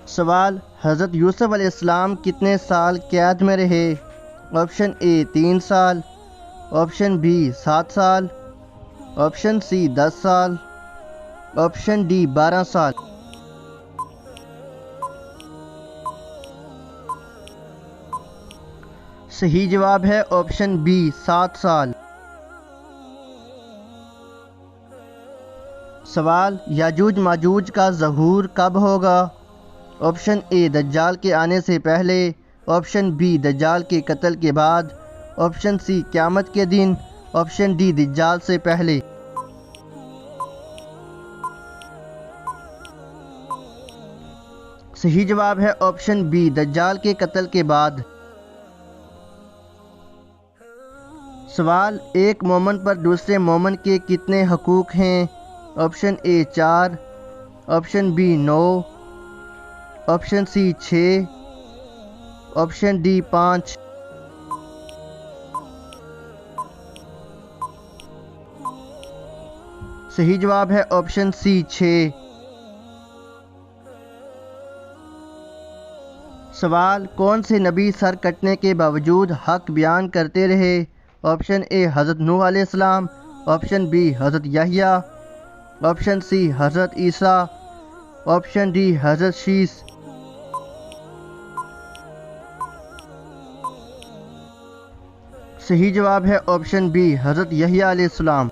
سوال، حضرت یوسف علیہ السلام کتنے سال قید میں رہے؟ آپشن اے 3 سال، آپشن بی 7 سال، آپشن سی 10 سال، آپشن ڈی 12 سال۔ صحیح جواب ہے آپشن بی 7 سال۔ سوال، یاجوج ماجوج کا ظہور کب ہوگا؟ آپشن اے دجال کے آنے سے پہلے، آپشن بی دجال کے قتل کے بعد، آپشن سی قیامت کے دن، آپشن ڈی دجال سے پہلے۔ صحیح جواب ہے آپشن بی دجال کے قتل کے بعد۔ سوال، ایک مومن پر دوسرے مومن کے کتنے حقوق ہیں؟ Option A 4، option B 9، option C 6، option D 5۔ صحیح جواب ہے آپشن سی 6۔ سوال، کون سے نبی سر کٹنے کے باوجود حق بیان کرتے رہے؟ آپشن اے حضرت نوح علیہ السلام، آپشن بی حضرت یحییٰ، آپشن سی حضرت عیسیٰ، آپشن ڈی حضرت شیس۔ صحیح جواب ہے آپشن بی حضرت یحییٰ علیہ السلام۔